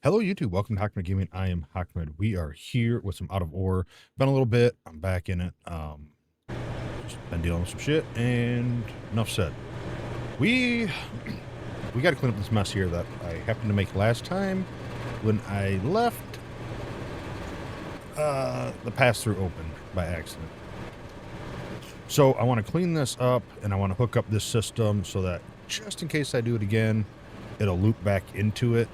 Hello, YouTube. Welcome to Hockmed Gaming. I am Hockmed. We are here with some Out of Ore. Been a little bit. I'm back in it. Just been dealing with some shit, and enough said. We got to clean up this mess here that I happened to make last time when I left the pass-through open by accident. So I want to clean this up, and I want to hook up this system so that just in case I do it again, it'll loop back into it.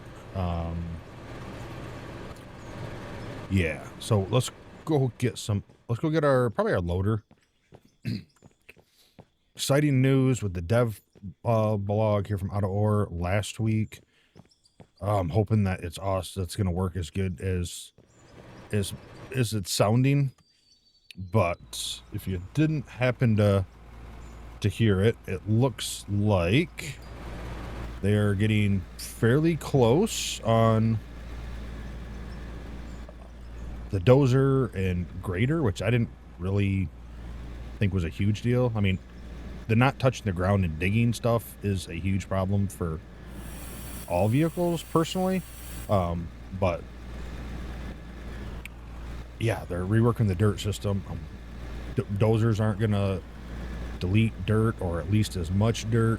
Yeah, so let's go get probably our loader. Exciting news with the dev blog here from Out of Ore last week. I'm hoping that it's going to work as good as it's sounding. But if you didn't happen to hear it, it looks like they are getting fairly close on the dozer and grader, which I didn't really think was a huge deal. I mean, the not touching the ground and digging stuff is a huge problem for all vehicles, personally. But yeah, they're reworking the dirt system. Dozers aren't gonna delete dirt, or at least as much dirt.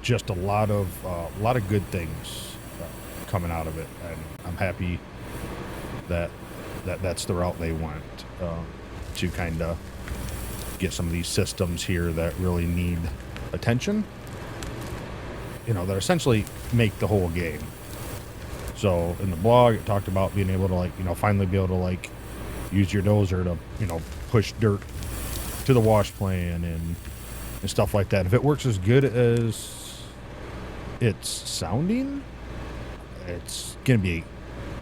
Just a lot of good things coming out of it, and I'm happy that's the route they went, to kind of get some of these systems here that really need attention, that essentially make the whole game. So in the blog, it talked about being able to finally be able to use your dozer to, push dirt to the wash plan and stuff like that. If it works as good as it's sounding, it's gonna be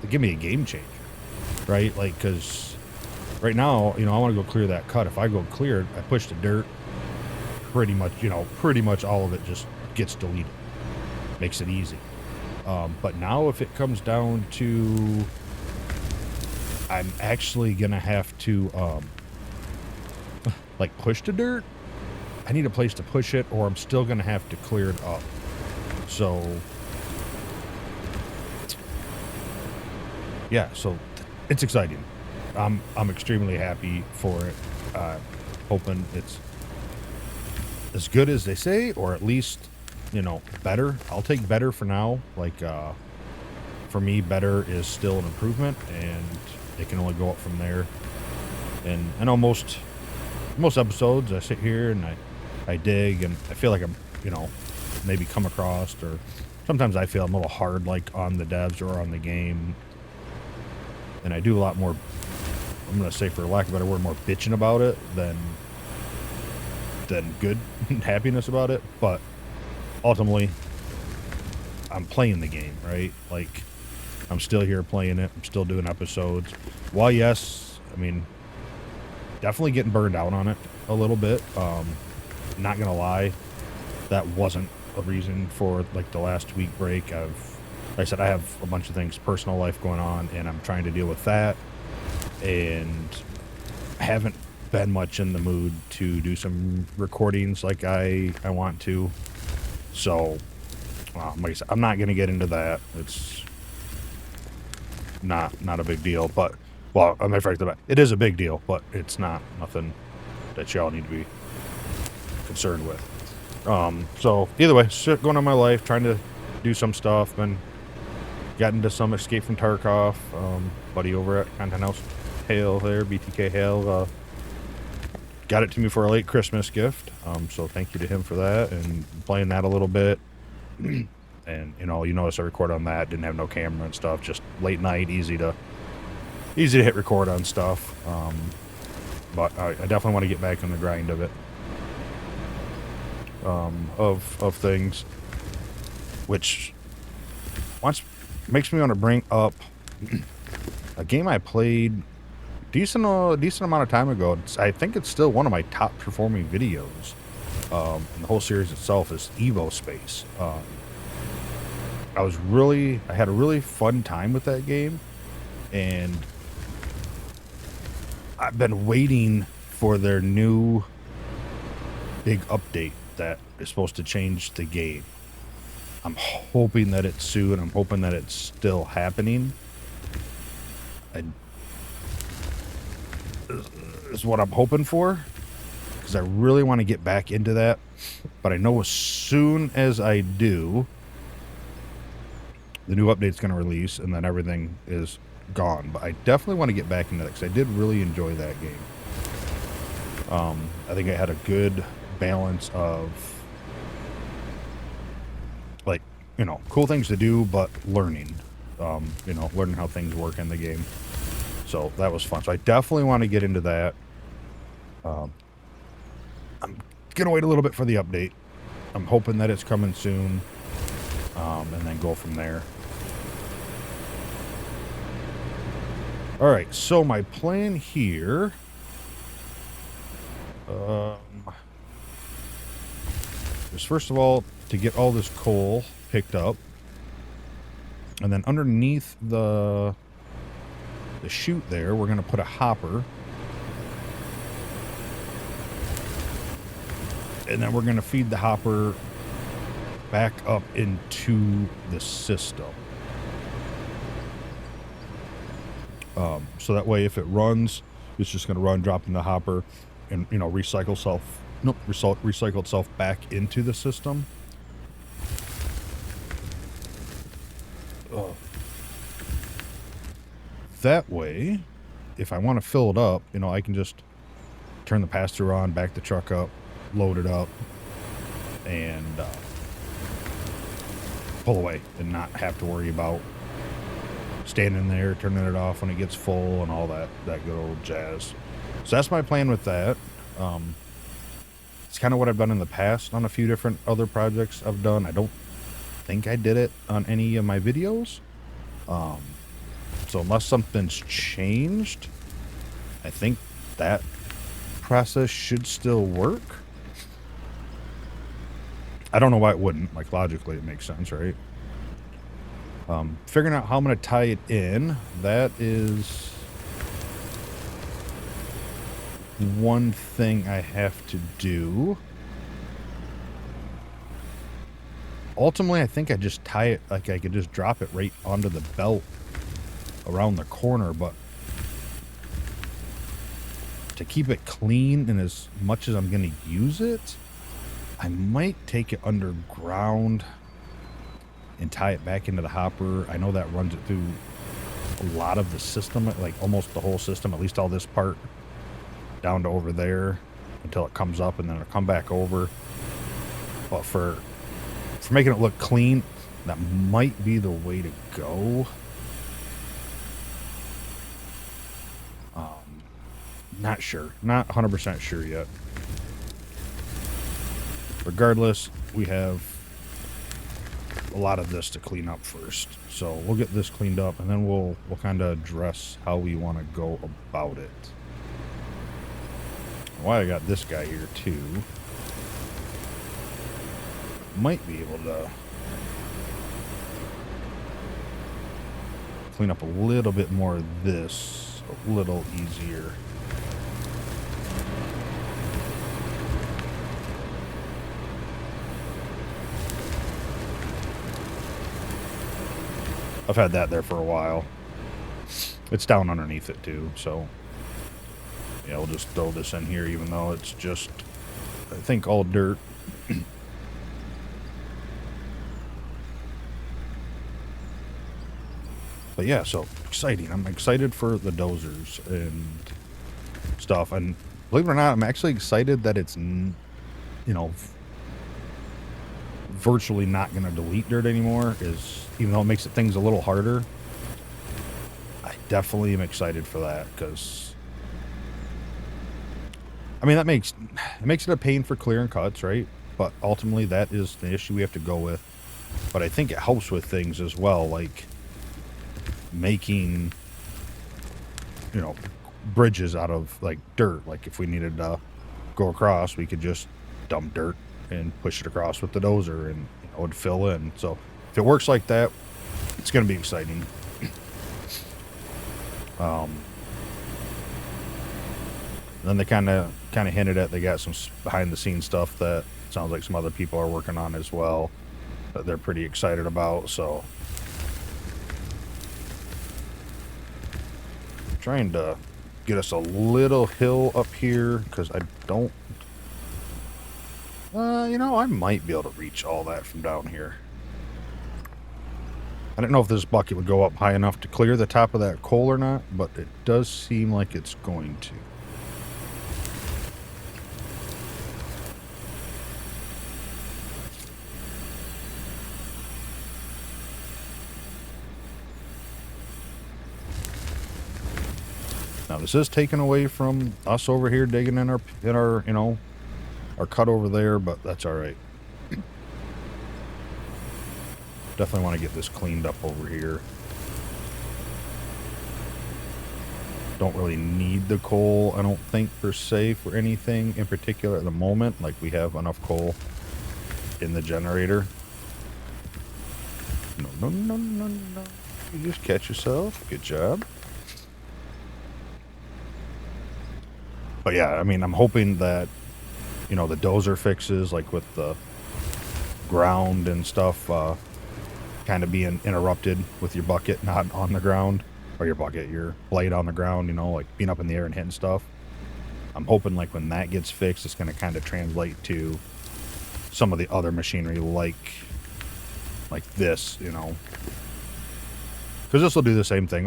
a game changer, right? Because right now, I want to go clear that cut. If I go clear it, I push the dirt, pretty much all of it just gets deleted. Makes it easy. But now if it comes down to, I'm actually gonna have to push the dirt, I need a place to push it, or I'm still gonna have to clear it up. So yeah, so it's exciting. I'm extremely happy for it. Hoping it's as good as they say, or at least, better. I'll take better for now. For me, better is still an improvement, and it can only go up from there. And I know most episodes I sit here and I dig, and I feel like I'm, maybe come across, or sometimes I feel I'm a little hard, on the devs or on the game. And I do a lot more, I'm going to say, for lack of a better word, more bitching about it than good happiness about it. But ultimately, I'm playing the game, right? I'm still here playing it. I'm still doing episodes. While yes, I mean, definitely getting burned out on it a little bit. Not going to lie, that wasn't a reason for the last week break. Like I said, I have a bunch of things, personal life going on, and I'm trying to deal with that, and haven't been much in the mood to do some recordings like I want to. So, like I said, I'm not going to get into that. It's not a big deal, but, well, I'm afraid of that. It is a big deal, but it's nothing that y'all need to be concerned with. So either way, shit going on in my life, trying to do some stuff, and got into some Escape from Tarkov. Buddy over at Content House, Hale there, BTK Hale, got it to me for a late Christmas gift. So thank you to him for that, and playing that a little bit. And you notice I record on that, didn't have no camera and stuff, just late night, easy to hit record on stuff. But I definitely want to get back in the grind of it. Of things, which makes me want to bring up a game I played decent amount of time ago. I think it's still one of my top performing videos. And the whole series itself is Evo Space. I had a really fun time with that game, and I've been waiting for their new big update that is supposed to change the game. I'm hoping that it's soon. I'm hoping that it's still happening. Is what I'm hoping for, because I really want to get back into that. But I know as soon as I do, the new update's going to release, and then everything is gone. But I definitely want to get back into that, because I did really enjoy that game. I think it had a good balance of, like, you know, cool things to do, but learning. You know, learning how things work in the game. So that was fun. So I definitely want to get into that. I'm going to wait a little bit for the update. I'm hoping that it's coming soon. And then go from there. Alright, so my plan here... is first of all to get all this coal picked up. And then underneath the chute there, we're going to put a hopper. And then we're going to feed the hopper back up into the system. So that way if it runs, it's just going to run, drop in the hopper, and, you know, recycle itself back into the system. That way, if I want to fill it up, you know, I can just turn the pass-through on, back the truck up, load it up, and pull away, and not have to worry about standing there, turning it off when it gets full, and all that good old jazz. So that's my plan with that. It's kind of what I've done in the past on a few different other projects I've done. I don't think I did it on any of my videos. So unless something's changed, I think that process should still work. I don't know why it wouldn't. Like, logically, it makes sense, right? Figuring out how I'm going to tie it in, that is one thing I have to do. Ultimately, I think I just tie it, like I could just drop it right onto the belt around the corner, but to keep it clean and as much as I'm going to use it, I might take it underground and tie it back into the hopper. I know that runs it through a lot of the system, like almost the whole system, at least all this part down to over there until it comes up, and then it'll come back over. But for making it look clean, that might be the way to go. Not sure. Not 100% sure yet. Regardless, we have a lot of this to clean up first. So we'll get this cleaned up, and then we'll kind of address how we want to go about it. Why I got this guy here too. Might be able to clean up a little bit more of this a little easier. I've had that there for a while. It's down underneath it too, so yeah, we'll just throw this in here even though it's just, I think, all dirt. But yeah, so exciting. I'm excited for the dozers and stuff, and believe it or not, I'm actually excited that it's, you know, virtually not going to delete dirt anymore, is even though it makes things a little harder. I definitely am excited for that, because I mean, it makes it a pain for clearing cuts, right? But ultimately that is the issue we have to go with. But I think it helps with things as well, like making, you know, bridges out of like dirt. Like if we needed to go across, we could just dump dirt and push it across with the dozer, and, you know, it would fill in. So if it works like that, it's going to be exciting. Then they kind of hinted at they got some behind the scenes stuff that sounds like some other people are working on as well. that they're pretty excited about. So trying to get us a little hill up here because I don't, you know, I might be able to reach all that from down here. I don't know if this bucket would go up high enough to clear the top of that coal or not, but it does seem like it's going to. Now this is taken away from us over here digging in our you know, our cut over there, but that's all right. Definitely want to get this cleaned up over here. Don't really need the coal, I don't think, per se, for anything in particular at the moment. Like, we have enough coal in the generator. No, no, no, no, no. You just catch yourself. Good job. But yeah, I mean, I'm hoping that, you know, the dozer fixes, like with the ground and stuff, kind of being interrupted with your bucket not on the ground, or your bucket, your blade on the ground, you know, like being up in the air and hitting stuff. I'm hoping like when that gets fixed, it's going to kind of translate to some of the other machinery like this, you know, because this will do the same thing.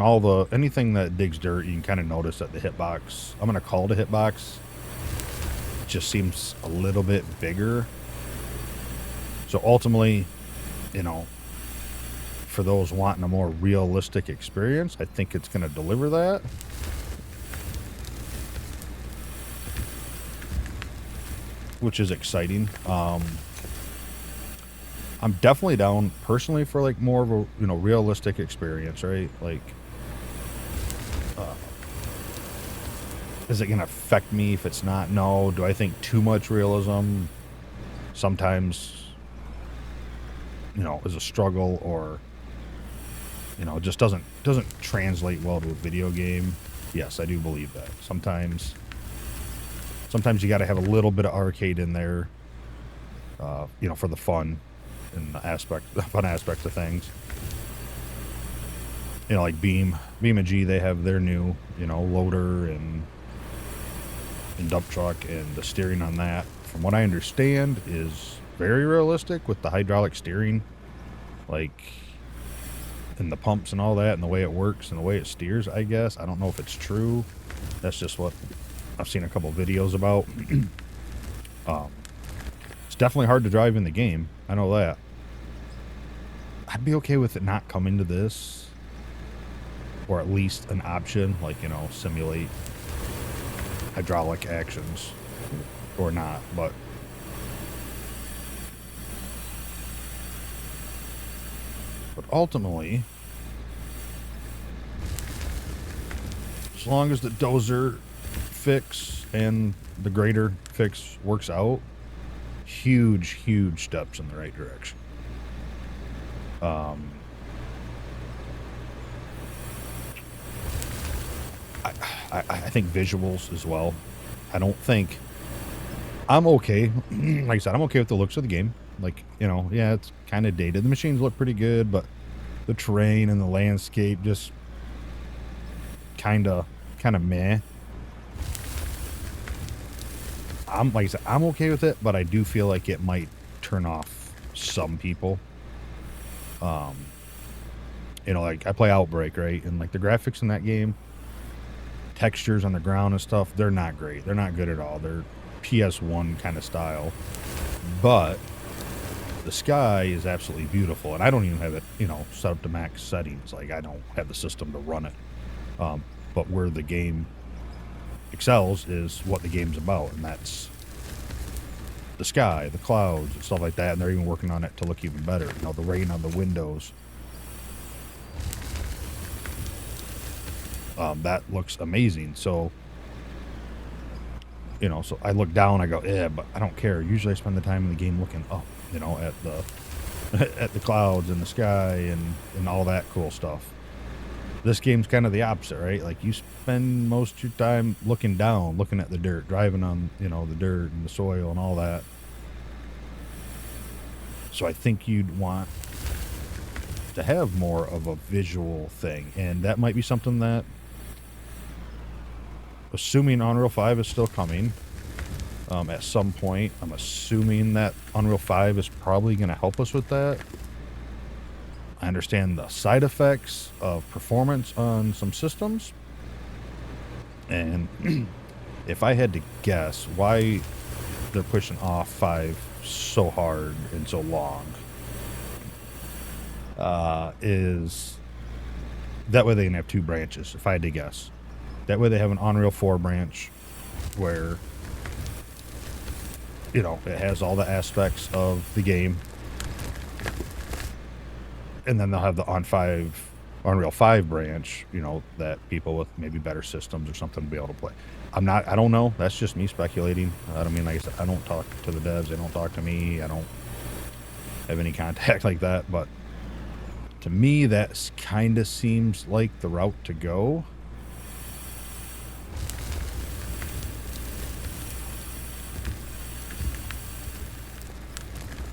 Anything that digs dirt, you can kind of notice that the hitbox, I'm going to call it a hitbox, just seems a little bit bigger. So ultimately, you know, for those wanting a more realistic experience, I think it's going to deliver that. Which is exciting. I'm definitely down personally for like more of a, you know, realistic experience, right? Like, is it going to affect me if it's not? No. Do I think too much realism sometimes, you know, is a struggle, or, you know, it just doesn't translate well to a video game? Yes, I do believe that. Sometimes you got to have a little bit of arcade in there, you know, for the fun and the fun aspect of things. You know, like Beam and G, they have their new, you know, loader and dump truck, and the steering on that, from what I understand, is very realistic with the hydraulic steering, like, and the pumps and all that, and the way it works and the way it steers, I guess. I don't know if it's true. That's just what I've seen a couple videos about. It's definitely hard to drive in the game. I know that. I'd be okay with it not coming to this, or at least an option, like, you know, simulate hydraulic actions, or not, but ultimately, as long as the dozer fix and the grader fix works out, huge steps in the right direction. I think visuals as well. I don't think I'm okay. Like I said, I'm okay with the looks of the game. Like, you know, yeah, it's kind of dated. The machines look pretty good, but the terrain and the landscape just kind of meh. Like I said, I'm okay with it, but I do feel like it might turn off some people. You know, like I play Outbreak, right? And like the graphics in that game, textures on the ground and stuff, they're not great. They're not good at all. They're PS1 kind of style. But the sky is absolutely beautiful, and I don't even have it, you know, set up to max settings. Like, I don't have the system to run it. But where the game excels is what the game's about, and that's the sky, the clouds, and stuff like that. And they're even working on it to look even better. You know, the rain on the windows. That looks amazing. So, you know, so I look down, I go, yeah, but I don't care. Usually I spend the time in the game looking up, you know, at the clouds and the sky and all that cool stuff. This game's kind of the opposite, right? Like, you spend most of your time looking down, looking at the dirt, driving on, you know, the dirt and the soil and all that. So I think you'd want to have more of a visual thing, and that might be something that, assuming Unreal 5 is still coming at some point, I'm assuming that Unreal 5 is probably going to help us with that. I understand the side effects of performance on some systems, and if I had to guess why they're pushing off 5 so hard and so long, is that way they can have 2 branches, if I had to guess. That way they have an Unreal 4 branch where, you know, it has all the aspects of the game. And then they'll have the Unreal 5 branch, you know, that people with maybe better systems or something will be able to play. I don't know. That's just me speculating. I don't mean, like I said, I don't talk to the devs. They don't talk to me. I don't have any contact like that. But to me, that kind of seems like the route to go.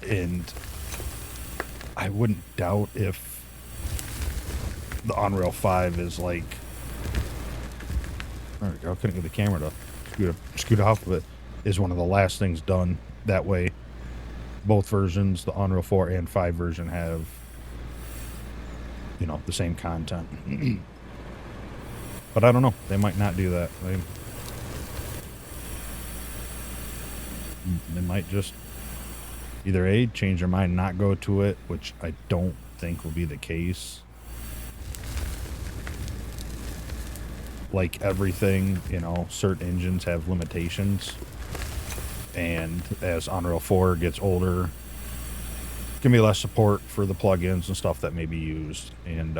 And I wouldn't doubt if the Unreal 5 is like, there we go, I couldn't get the camera to scoot off of it, is one of the last things done that way. Both versions, the Unreal 4 and 5 version, have, you know, the same content. But I don't know. They might not do that. They might just either A, change their mind, not go to it, which I don't think will be the case. Like everything, you know, certain engines have limitations. And as Unreal 4 gets older, can be less support for the plugins and stuff that may be used. And,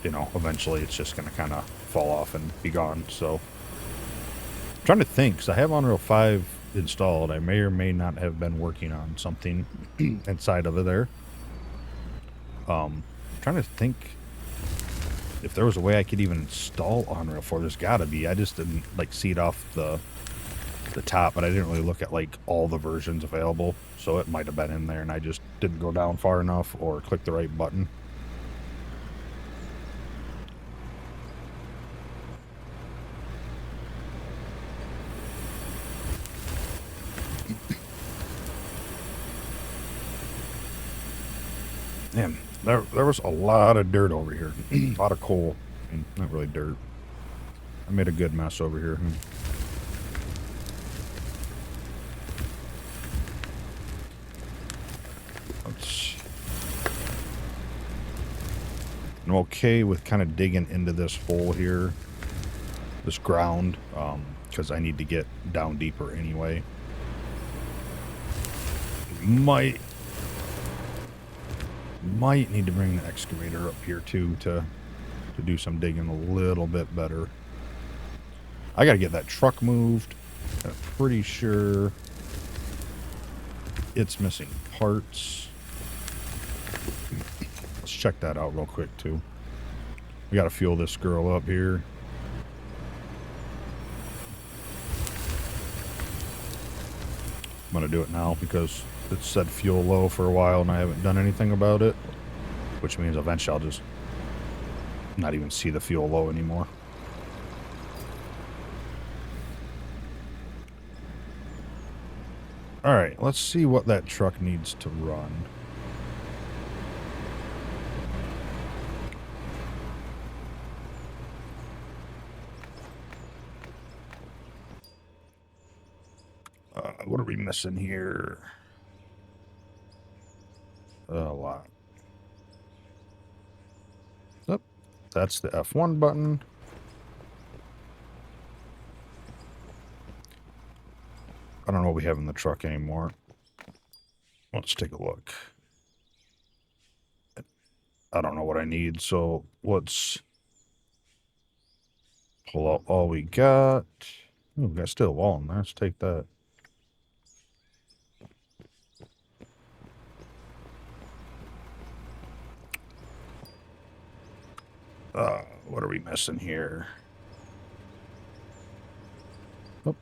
you know, eventually it's just going to kind of fall off and be gone. So, I'm trying to think, because I have Unreal 5 installed. I may or may not have been working on something inside of it there. Trying to think if there was a way I could even install Unreal 4. There's got to be. I just didn't like see it off the top, but I didn't really look at like all the versions available, so it might have been in there and I just didn't go down far enough or click the right button. Man, there was a lot of dirt over here. A lot of coal. I mean, not really dirt. I made a good mess over here. I'm okay with kind of digging into this hole here, this ground, because I need to get down deeper anyway. Might need to bring the excavator up here too to do some digging a little bit better. I gotta get that truck moved. I'm pretty sure it's missing parts. Let's check that out real quick too. We gotta fuel this girl up here. I'm gonna do it now because it said fuel low for a while and I haven't done anything about it, which means eventually I'll just not even see the fuel low anymore. Alright, let's see what that truck needs to run. What are we missing here? A lot. Yep, that's the F1 button. I don't know what we have in the truck anymore. Let's take a look. I don't know what I need, so let's pull out all we got. Ooh, we got steel wall in there. Let's take that. What are we missing here? Oh,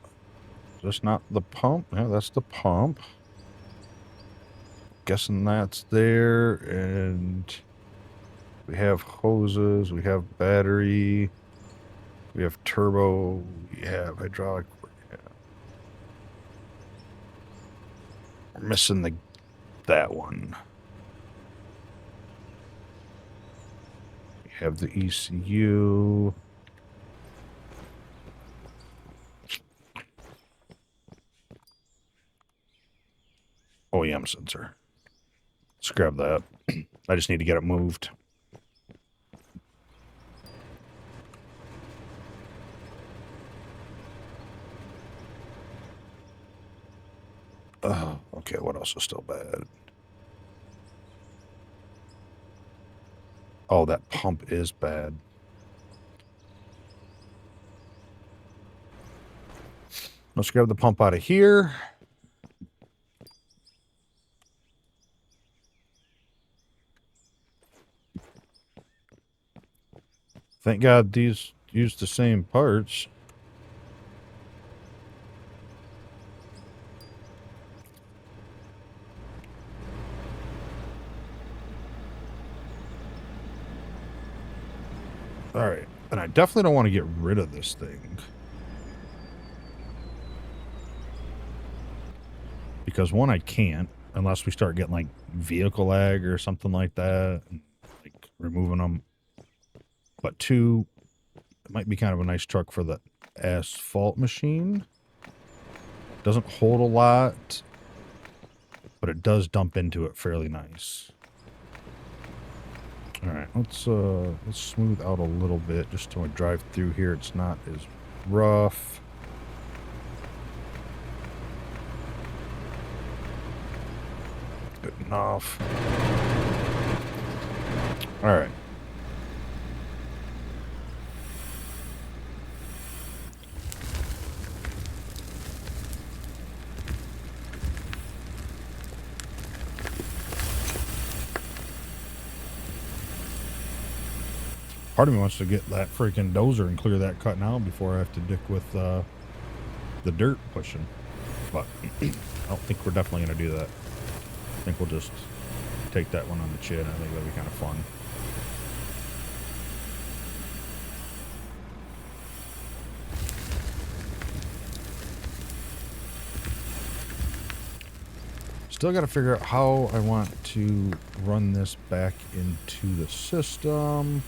is this not the pump? Yeah, that's the pump. Guessing that's there, and we have hoses, we have battery, we have turbo, we have hydraulic. We're missing that one. We have the ECU. OEM sensor. Let's grab that. I just need to get it moved. Oh, okay, what else is still bad? Oh, that pump is bad. Let's grab the pump out of here. Thank God these use the same parts. Alright, and I definitely don't want to get rid of this thing. Because one, I can't, unless we start getting like vehicle lag or something like that, like removing them. But two, it might be kind of a nice truck for the asphalt machine. Doesn't hold a lot, but it does dump into it fairly nice. All right, let's smooth out a little bit just so I drive through here. It's not as rough. Good enough. All right. Part of me wants to get that freaking dozer and clear that cut now before I have to dick with the dirt pushing. But I don't think we're definitely going to do that. I think we'll just take that one on the chin. I think that'll be kind of fun. Still got to figure out how I want to run this back into the system.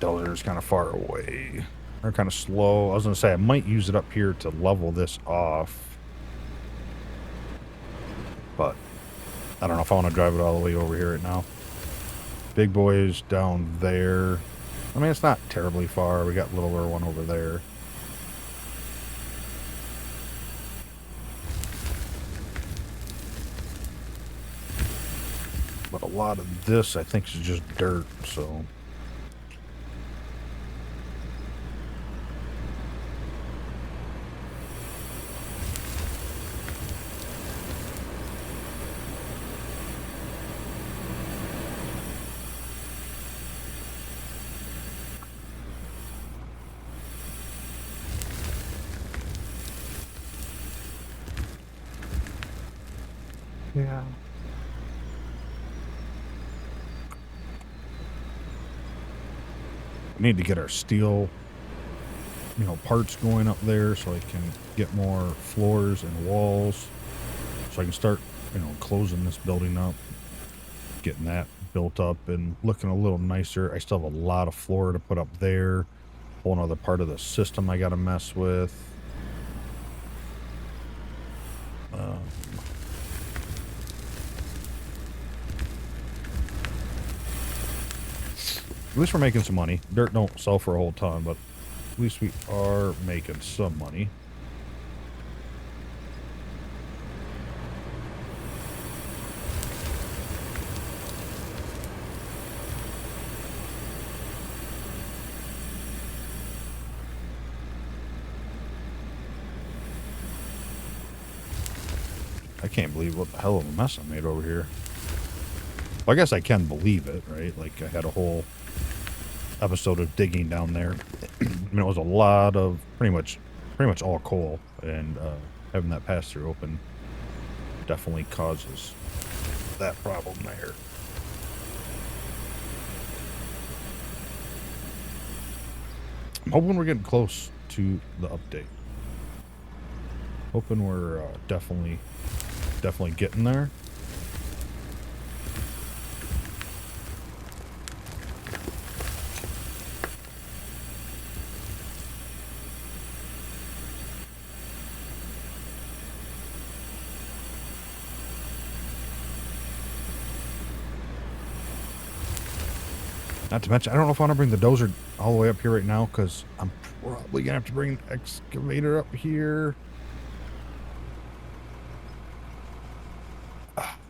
Dozer's kind of far away. They're kind of slow. I was going to say I might use it up here to level this off. But I don't know if I want to drive it all the way over here right now. Big boy is down there. I mean, it's not terribly far. We got littler one over there. But a lot of this, I think, is just dirt, so... Yeah. We need to get our steel, parts going up there so I can get more floors and walls. So I can start, closing this building up, getting that built up and looking a little nicer. I still have a lot of floor to put up there. Whole nother part of the system I got to mess with. At least we're making some money. Dirt don't sell for a whole ton, but at least we are making some money. can't believe what the hell of a mess I made over here. Well, I guess I can believe it, right? Like, I had a whole episode of digging down there. I mean, it was a lot of pretty much all coal, and having that pass-through open definitely causes that problem there. I'm hoping we're getting close to the update. Hoping we're definitely getting there. Not to mention, I don't know if I want to bring the dozer all the way up here right now, because I'm probably gonna have to bring the excavator up here.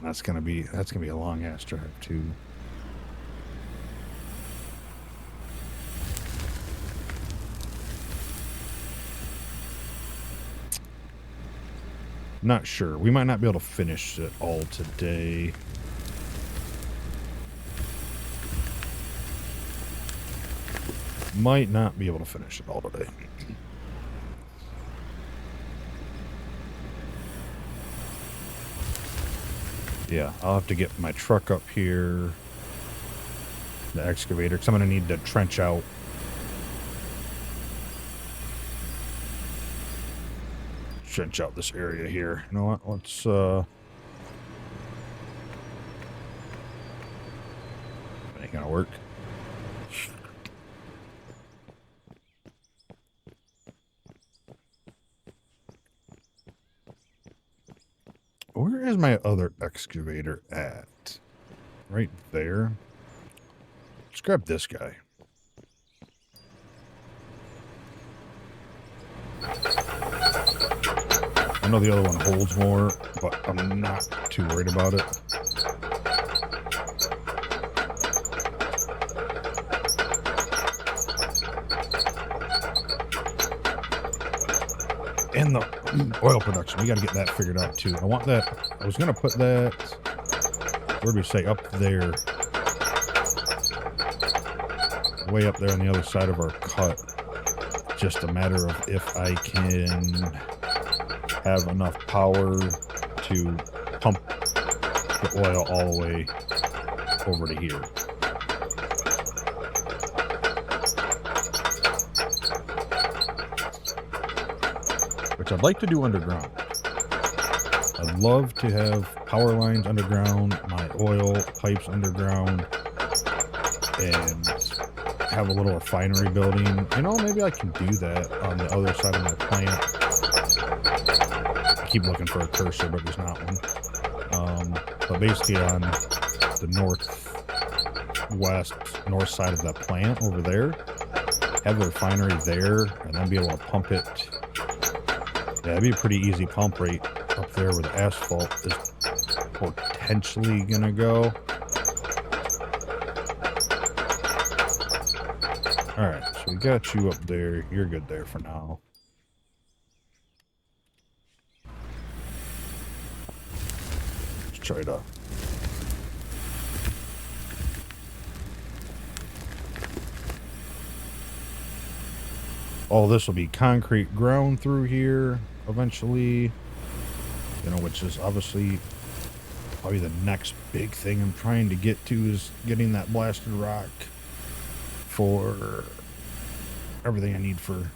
That's gonna be a long ass drive too. Not sure. We might not be able to finish it all today. Might not be able to finish it all today. Yeah, I'll have to get my truck up here, the excavator, because I'm going to need to trench out. Trench out this area here. You know what? Let's, ain't gonna work. Where is my other excavator at? Right there. Let's grab this guy. I know the other one holds more, but I'm not too worried about it. And the oil production, we got to get that figured out too. I want that. I was going to put that, where do we say, up there, way up there on the other side of our cut. Just a matter of if I can have enough power to pump the oil all the way over to here. Which I'd like to do underground. I'd love to have power lines underground, my oil pipes underground, and have a little refinery building. You know, maybe I can do that on the other side of my plant. I keep looking for a cursor, but there's not one. But basically on the north side of that plant over there, have the refinery there, and then be able to pump it. Yeah, it'd be a pretty easy pump rate up there where the asphalt is potentially gonna go. Alright, so we got you up there. You're good there for now. Let's try to... All this will be concrete ground through here eventually. You know, which is obviously probably the next big thing I'm trying to get to, is getting that blasted rock for everything I need for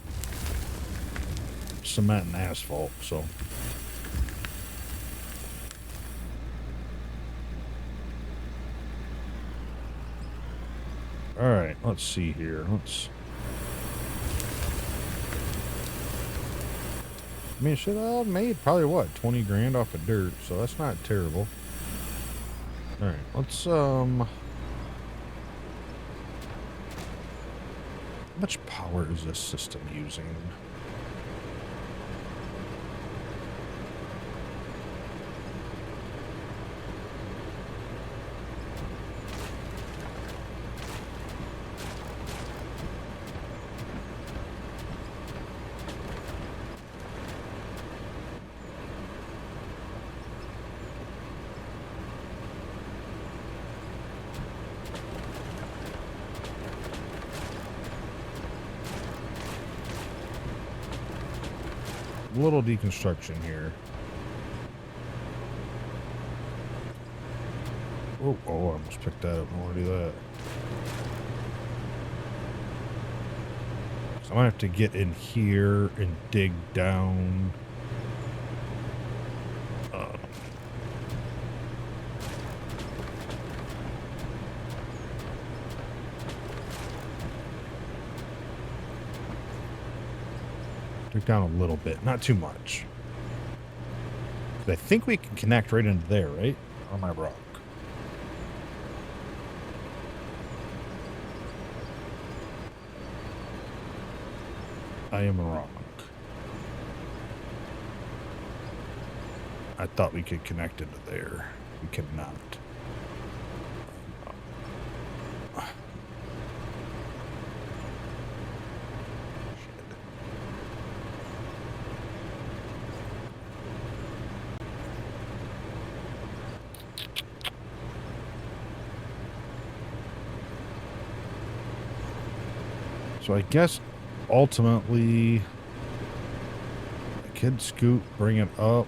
cement and asphalt. So all right, let's see here. I mean, should I have made probably what, 20 grand off of dirt, so that's not terrible. All right, let's how much power is this system using? little deconstruction here. Oh, I almost picked that up. I don't want to do that. So I'm going to have to get in here and dig down. Dig down a little bit, not too much. I think we can connect right into there, right? Or am I wrong? I am wrong. I thought we could connect into there. We cannot. So I guess ultimately I could scoot, bring it up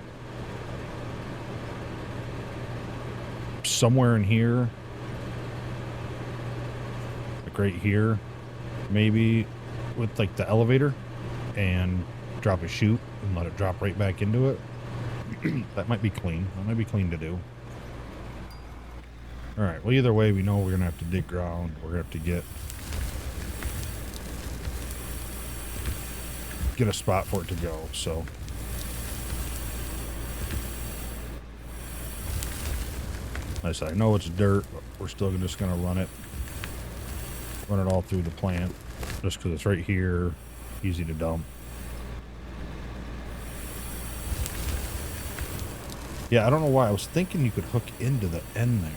somewhere in here, like right here, maybe with like the elevator, and drop a chute and let it drop right back into it. That might be clean. That might be clean to do. All right. Well, either way, we know we're gonna have to dig ground. We're gonna have to get a spot for it to go. So I said, I know it's dirt, but we're still just gonna run it all through the plant, just because it's right here, easy to dump. Yeah, I don't know why I was thinking you could hook into the end there.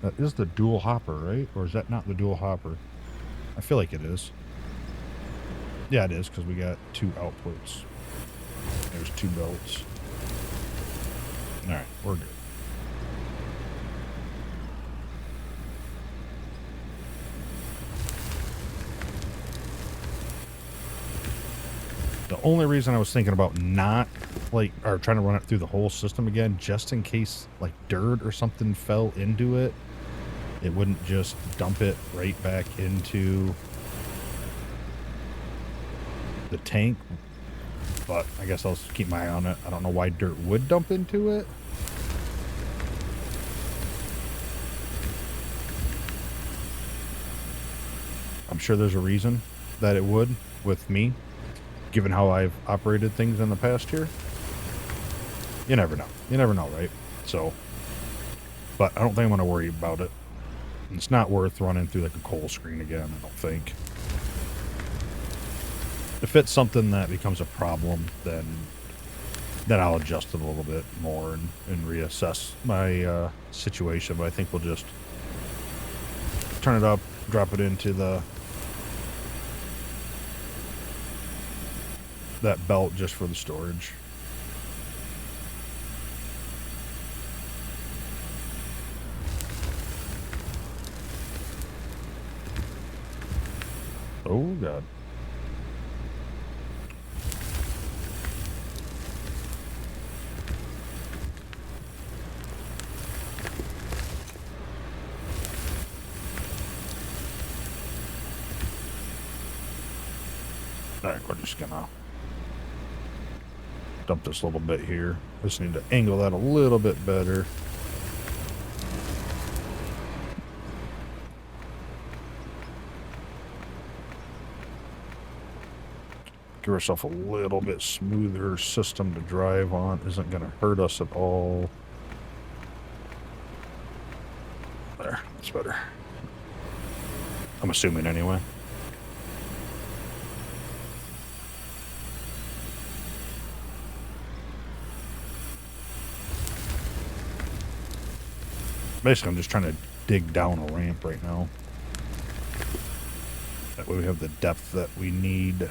That is the dual hopper, right? Or is that not the dual hopper? I feel like it is. Yeah, it is, because we got two outputs. There's two belts. Alright, we're good. The only reason I was thinking about not, like, or trying to run it through the whole system again, just in case, like, dirt or something fell into it, it wouldn't just dump it right back into the tank. But I guess I'll keep my eye on it. I don't know why dirt would dump into it. I'm sure there's a reason that it would with me, given how I've operated things in the past here. You never know. You never know, right? So, but I don't think I'm going to worry about it. It's not worth running through like a coal screen again, I don't think. If it's something that becomes a problem, then I'll adjust it a little bit more and reassess my situation. But I think we'll just turn it up, drop it into that belt just for the storage. Oh, God. Alright, we're just gonna dump this a little bit here. Just need to angle that a little bit better. Give ourselves a little bit smoother system to drive on. Isn't going to hurt us at all. There, that's better. I'm assuming anyway. Basically, I'm just trying to dig down a ramp right now. way we have the depth that we need.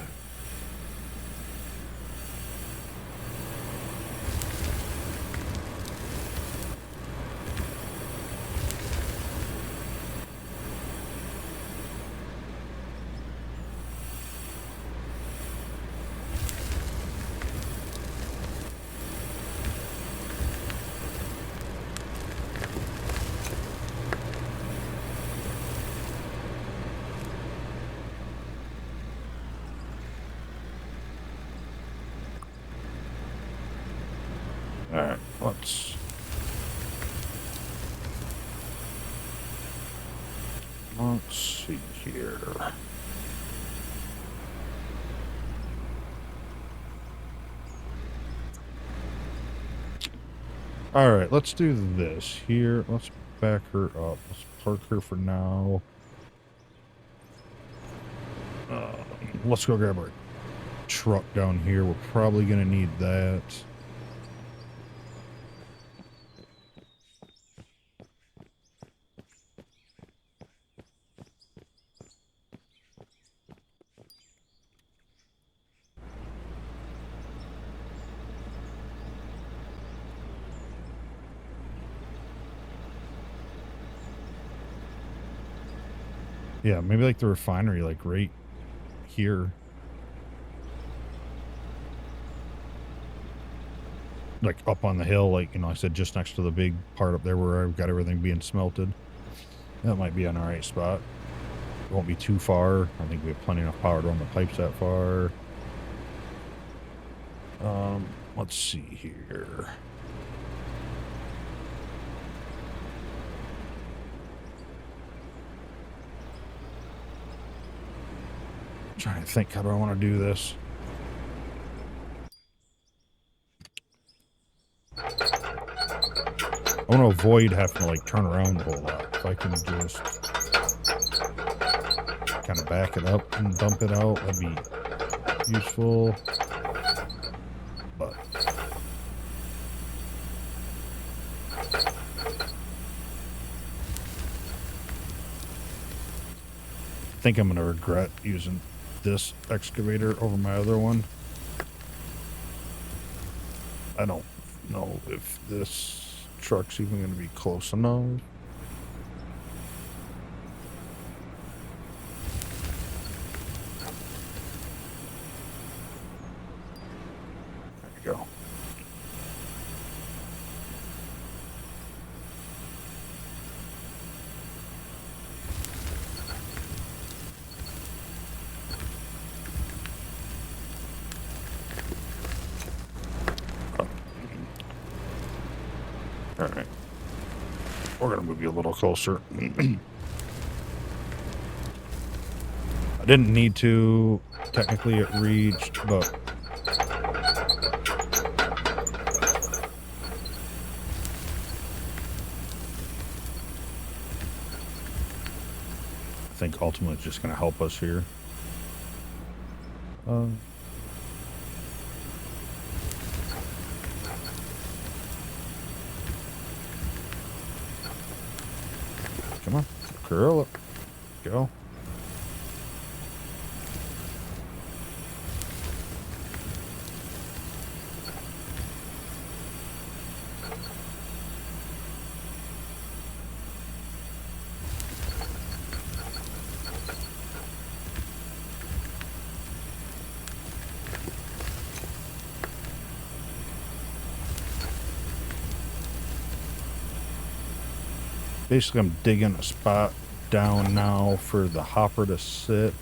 Alright, let's see here. Alright, let's do this here. Let's back her up. Let's park her for now. Let's go grab our truck down here. We're probably going to need that. Yeah, maybe like the refinery, like right here. Like up on the hill, like, you know, I said just next to the big part up there where I've got everything being smelted. That might be an alright spot. It won't be too far. I think we have plenty enough power to run the pipes that far. Let's see here. I'm trying to think, how do I want to do this? I want to avoid having to like turn around a whole lot. If I can just kind of back it up and dump it out, that'd be useful. But I think I'm going to regret using this excavator over my other one. I don't know if this truck's even going to be close enough. There you go. All right. We're going to move you a little closer. I didn't need to. Technically it reached, but I think ultimately it's just going to help us here. Come on, curl up. Go. Basically, I'm digging a spot down now for the hopper to sit.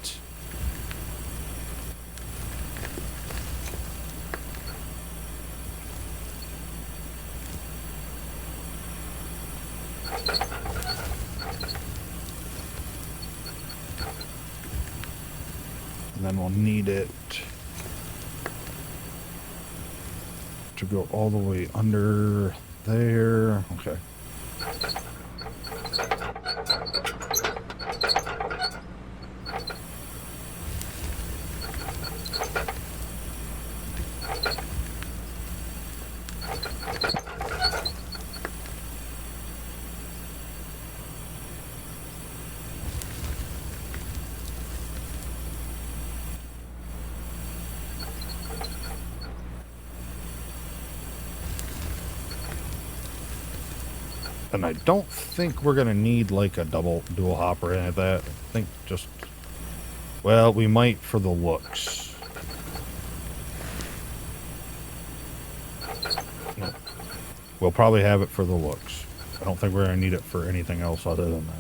And then we'll need it to go all the way under there. Okay. And I don't think we're going to need like a dual hopper in that. I think just, well, we might for the looks. No. We'll probably have it for the looks. I don't think we're going to need it for anything else other than that.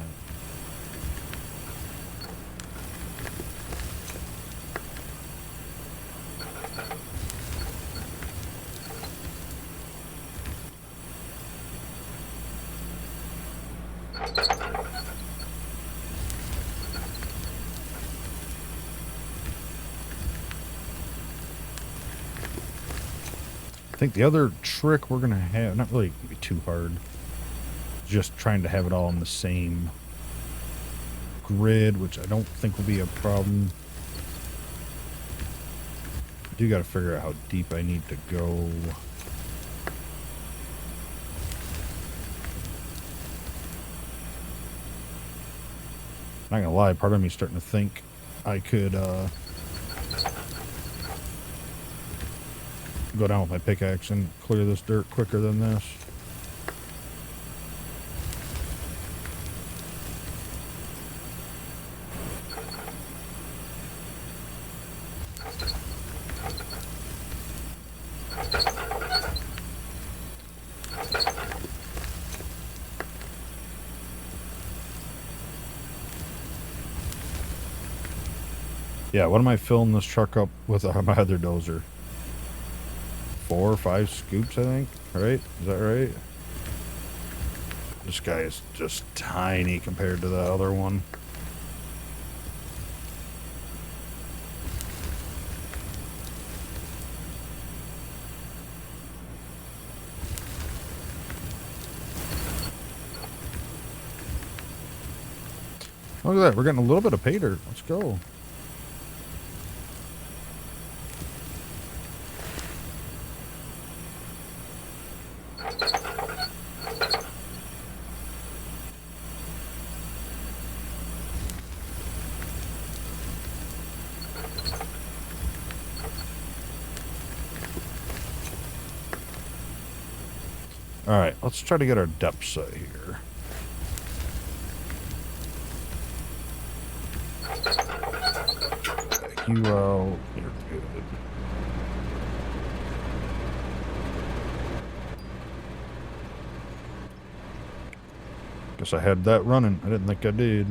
I think the other trick we're going to have, not really going to be too hard, just trying to have it all on the same grid, which I don't think will be a problem. I do got to figure out how deep I need to go. Not gonna lie, part of me is starting to think I could go down with my pickaxe and clear this dirt quicker than this. Yeah, what am I filling this truck up with my other dozer? 4 or 5 scoops, I think, right? Is that right? This guy is just tiny compared to the other one. Look at that, we're getting a little bit of pay dirt. Let's go. Alright, let's try to get our depth set here. You out. You're good. Guess I had that running. I didn't think I did.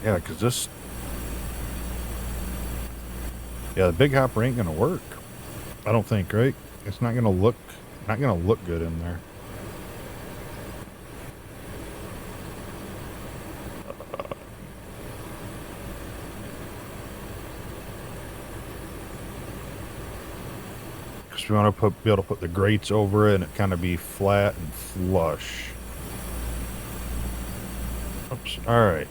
Yeah, because this... Yeah, the big hopper ain't gonna work. I don't think, right? It's not gonna look good in there. Because we want to be able to put the grates over it and it kind of be flat and flush. Oops. All right.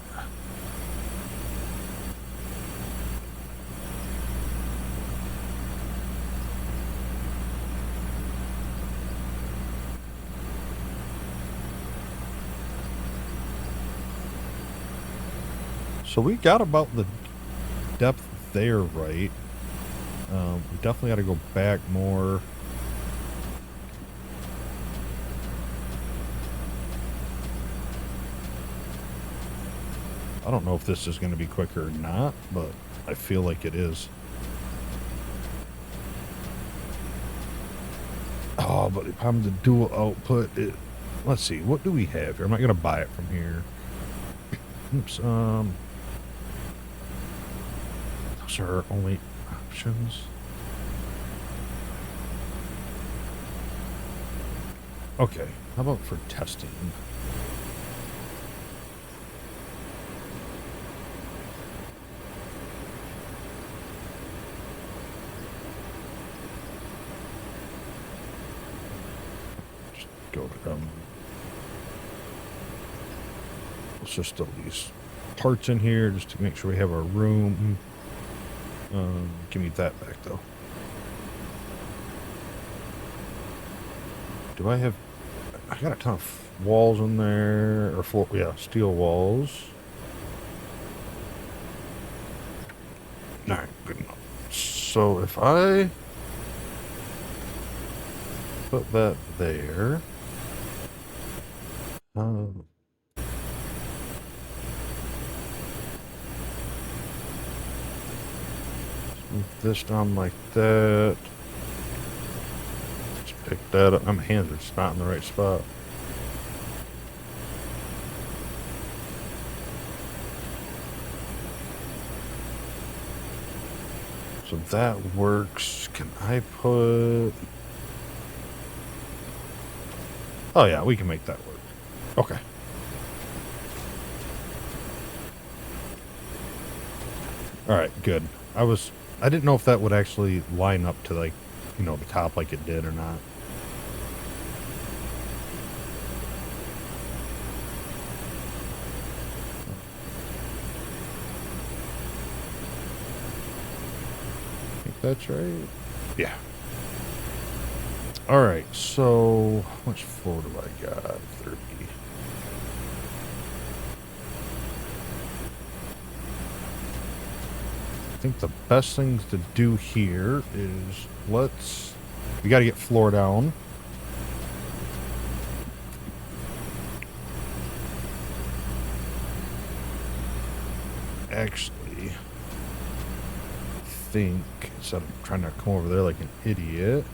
So we got about the depth there, right? We definitely got to go back more. I don't know if this is going to be quicker or not, but I feel like it is. Oh, but if I'm the dual output, let's see, what do we have here? I'm not going to buy it from here. Oops, those are our only options. Okay, how about for testing? Let's just throw these parts in here just to make sure we have our room. Give me that back though. Do I have... I got a ton of walls in there, or floor, yeah, steel walls. Alright, good enough. So if I put that there, move this down like that. Just pick that up. My hands are just not in the right spot. So that works. Can I put... Oh yeah, we can make that work. Okay. Alright, good. I didn't know if that would actually line up to, like, you know, the top like it did or not. I think that's right. Yeah. Alright, so how much floor do I got? 30. I think the best things to do here is we got to get floor down. Actually, I think instead of trying to come over there like an idiot,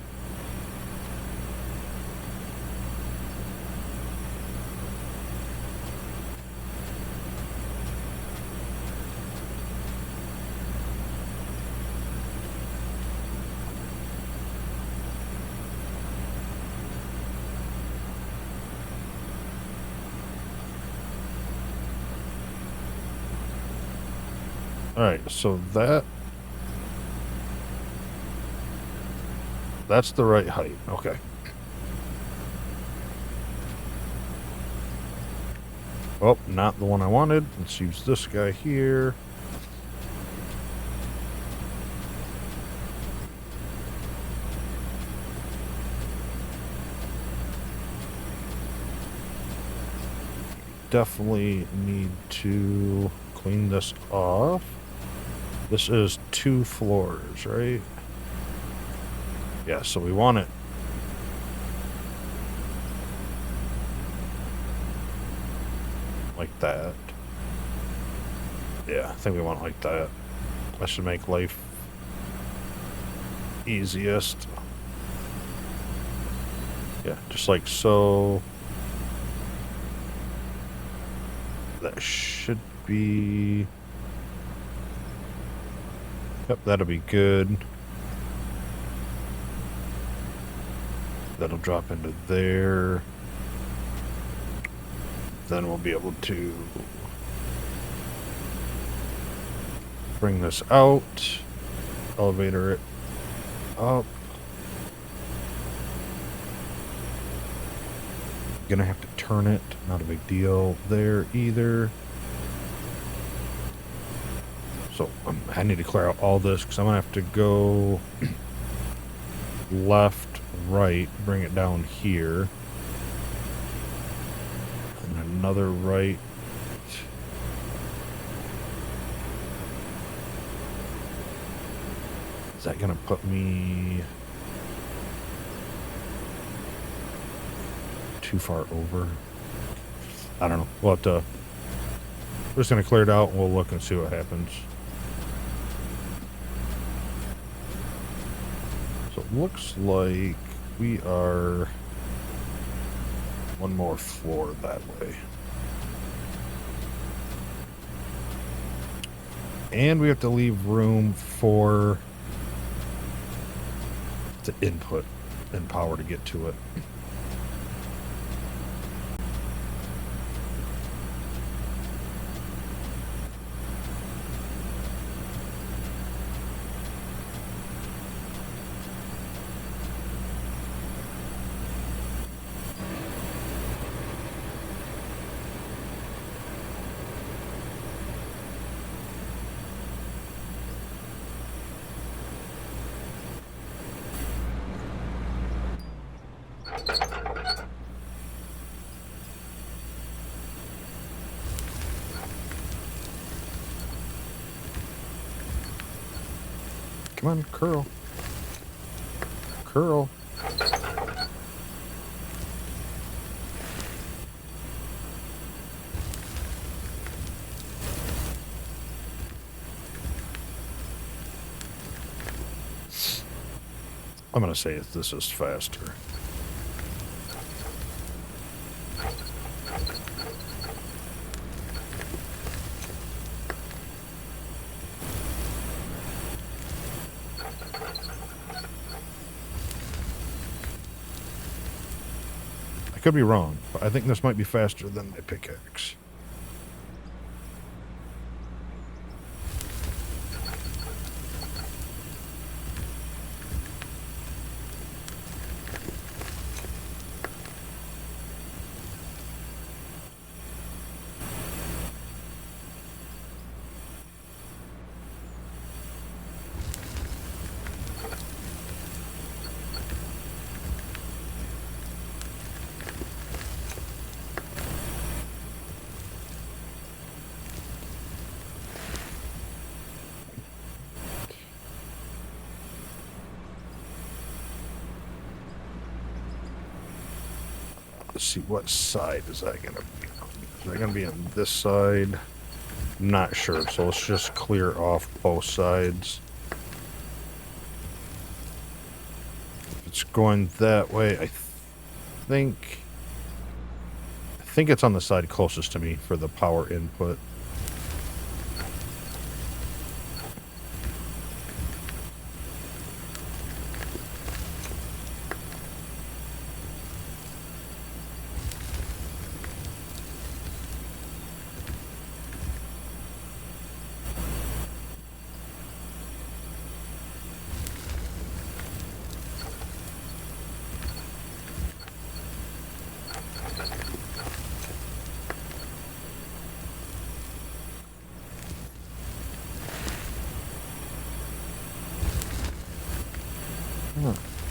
alright, so that's the right height. Okay. Oh, not the one I wanted. Let's use this guy here. Definitely need to clean this off. This is 2 floors, right? Yeah, so we want it like that. Yeah, I think we want it like that. That should make life easiest. Yeah, just like so. That should be... Yep, that'll be good. That'll drop into there. Then we'll be able to bring this out, elevator it up. Gonna have to turn it, not a big deal there either. So I need to clear out all this because I'm gonna have to go left, right, bring it down here, and another right. Is that gonna put me too far over? I don't know. We'll have to... We're just gonna clear it out and we'll look and see what happens. So it looks like we are one more floor that way. And we have to leave room for the input and power to get to it. Come on, curl. Curl. I'm going to say this is faster. I could be wrong, but I think this might be faster than my pickaxe. Let's see, what side is that going to be on? Is that going to be on this side? Not sure, so let's just clear off both sides. If it's going that way, I think it's on the side closest to me for the power input.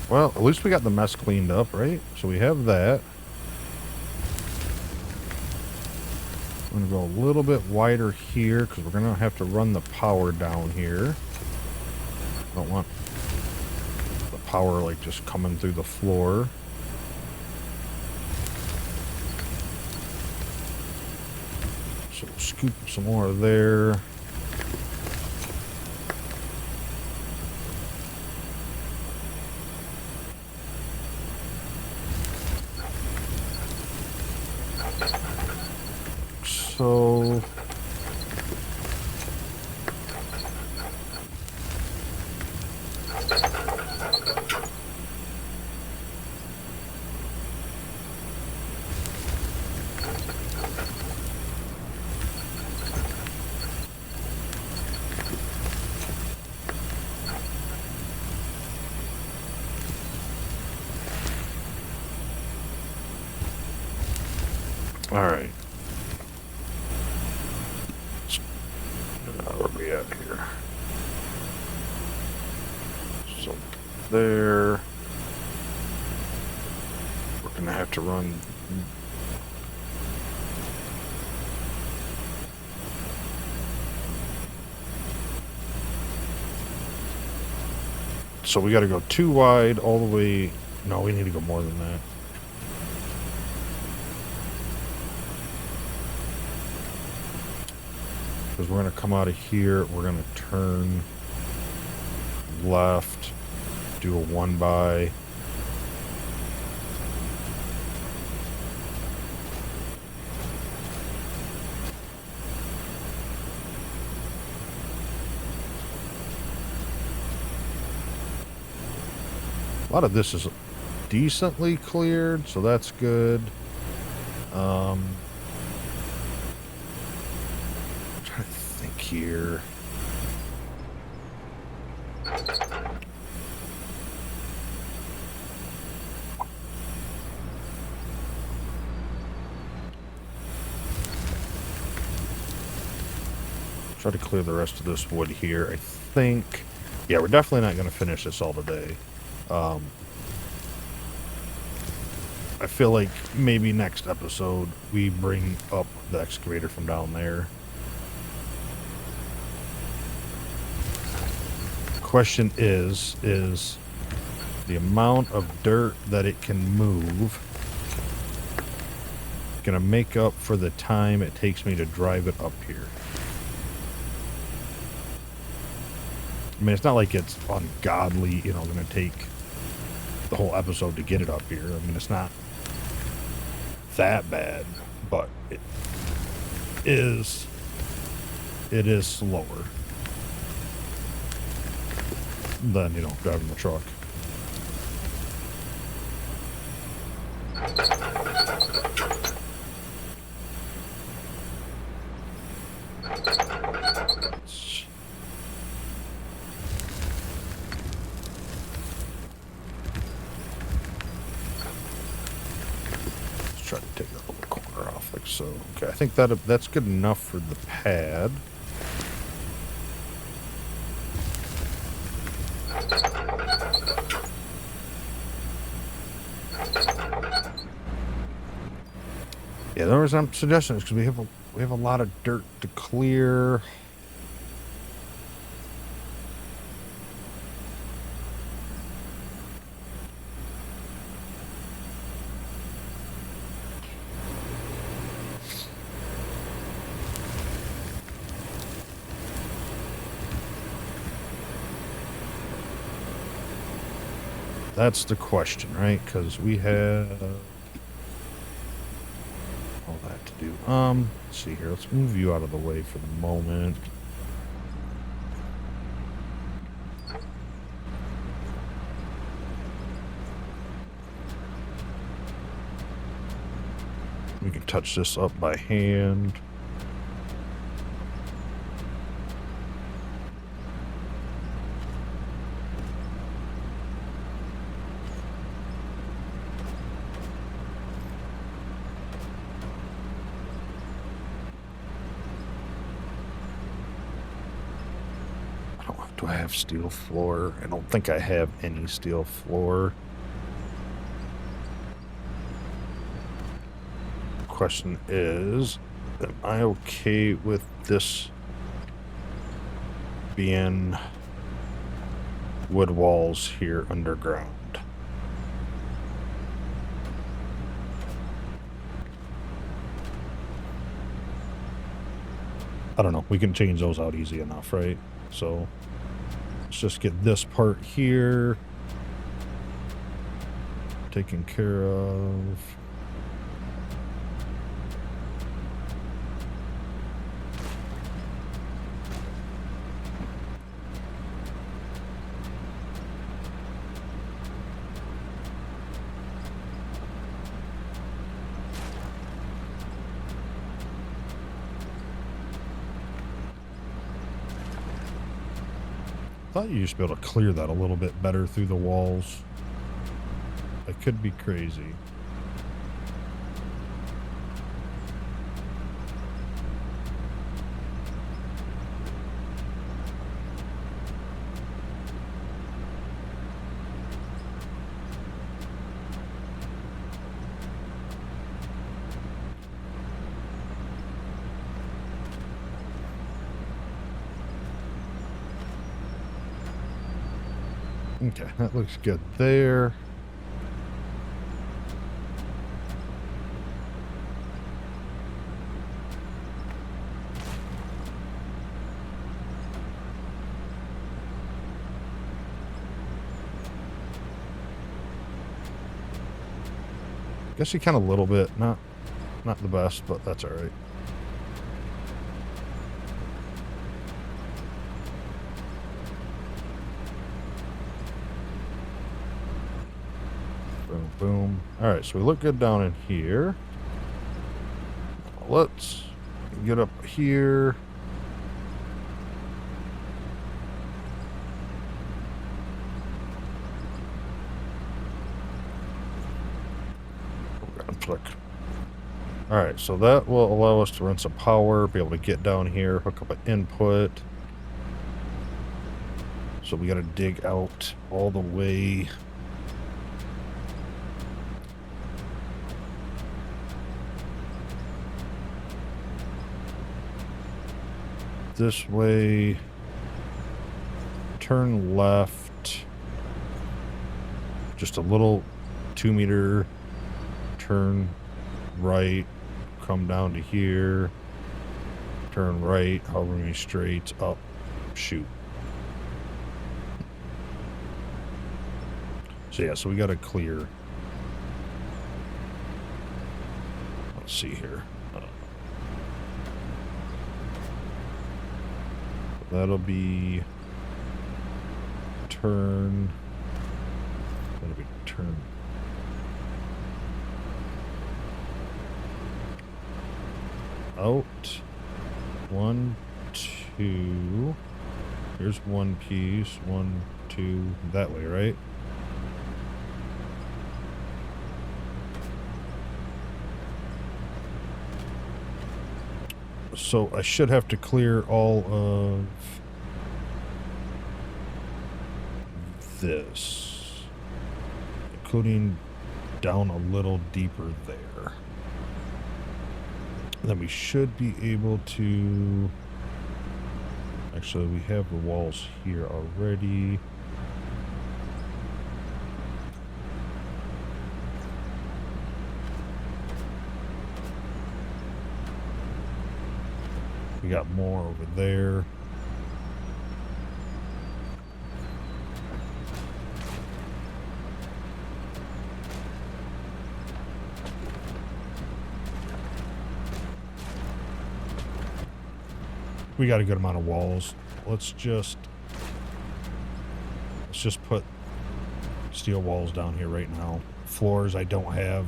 Well, at least we got the mess cleaned up, right? So we have that. I'm going to go a little bit wider here because we're going to have to run the power down here. I don't want the power like just coming through the floor. So we'll scoop some more there. So all right. Where are we at here? So there. We're going to have to run. So we got to go too wide all the way. No, we need to go more than that. Because we're going to come out of here, we're going to turn left, do a 1x. A lot of this is decently cleared, so that's good. Here. Try to clear the rest of this wood here. I think, yeah, we're definitely not going to finish this all today. I feel like maybe next episode we bring up the excavator from down there. Question is the amount of dirt that it can move gonna make up for the time it takes me to drive it up here? I mean, it's not like it's ungodly, you know, gonna take the whole episode to get it up here. I mean, it's not that bad, but it is slower than, you know, driving the truck. Try to take that little corner off like so. Okay, I think that's good enough for the pad. Yeah, there was some suggestions because we have a lot of dirt to clear. That's the question, right? Because we have all that to do. Let's see here. Let's move you out of the way for the moment. We can touch this up by hand. Do I have steel floor? I don't think I have any steel floor. Question is, am I okay with this being wood walls here underground? I don't know. We can change those out easy enough, right? So let's just get this part here taken care of. I thought you used to be able to clear that a little bit better through the walls. I could be crazy. Okay, that looks good there. Guess you kind of a little bit, not the best, but that's all right. Boom, boom. All right, so we look good down in here. Let's get up here. All right, so that will allow us to run some power, be able to get down here, hook up an input. So we got to dig out all the way. This way. turn left. Just a little 2-meter turn right. Come down to here. Turn right. However many straights up. Shoot. So yeah, so we got to clear. Let's see here. That'll be turn. That'll be turn. Out. 1, 2. Here's one piece. 1, 2. That way, right? So I should have to clear all of this, including down a little deeper there. Then we should be able to, actually we have the walls here already. We got more over there. We got a good amount of walls. Let's just put steel walls down here right now. Floors I don't have.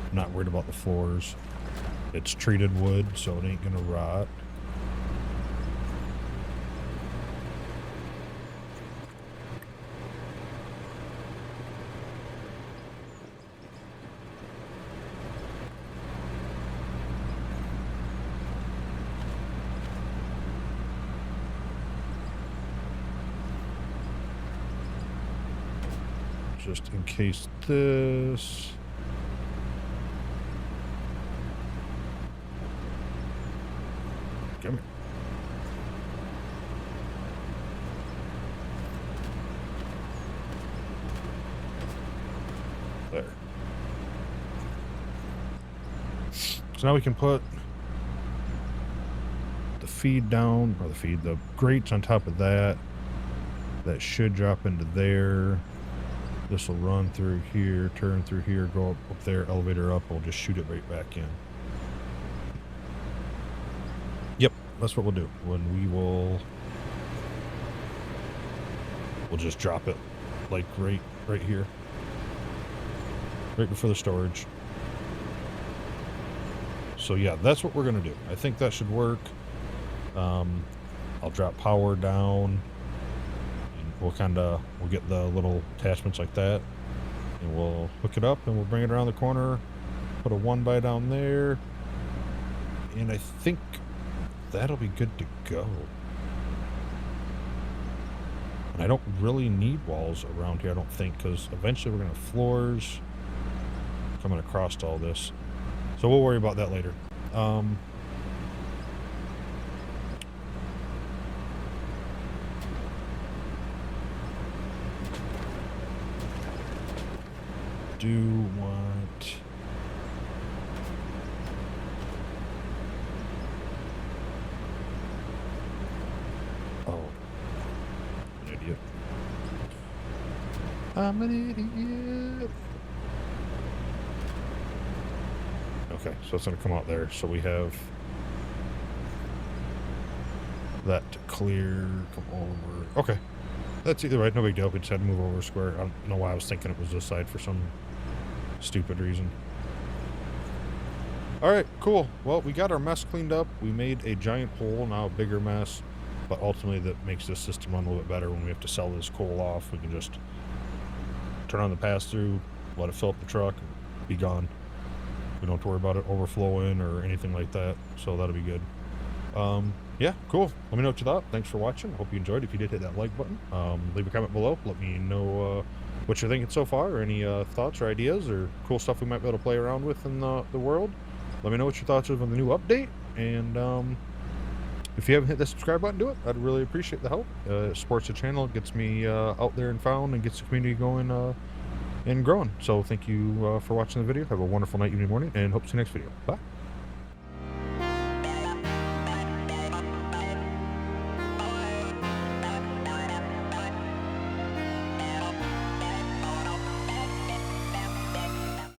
I'm not worried about the floors. It's treated wood, so it ain't gonna rot. Just in case this. Come here. There. So now we can put the feed down, or the grates on top of that. That should drop into there. This will run through here, turn through here, go up there, elevator up. We'll just shoot it right back in. Yep, that's what we'll do. We'll just drop it like right here, right before the storage. So yeah, that's what we're gonna do. I think that should work. I'll drop power down. We'll get the little attachments like that, and we'll hook it up, and we'll bring it around the corner, put a 1x down there, and I think that'll be good to go. And I don't really need walls around here, I don't think, because eventually we're going to have floors coming across all this. So we'll worry about that later. Do want an idiot. I'm an idiot. Okay, so it's gonna come out there. So we have that to clear, come over. Okay, that's either right, no big deal. We just had to move over a square. I don't know why I was thinking it was this side for some stupid reason. Alright, cool. Well, we got our mess cleaned up. We made a giant hole, now a bigger mess. But ultimately that makes this system run a little bit better. When we have to sell this coal off, we can just turn on the pass-through, let it fill up the truck, and be gone. We don't have to worry about it overflowing or anything like that. So that'll be good. Yeah, cool. Let me know what you thought. Thanks for watching. Hope you enjoyed. If you did, hit that like button. Leave a comment below. Let me know what you're thinking so far, or any thoughts or ideas or cool stuff we might be able to play around with in the world. Let me know what your thoughts are on the new update, and If you haven't hit the subscribe button, do it. I'd really appreciate the help. It supports the channel, gets me out there and found, and gets the community going and growing. So thank you for watching the video. Have a wonderful night, evening, morning, and hope to see you next video. Bye.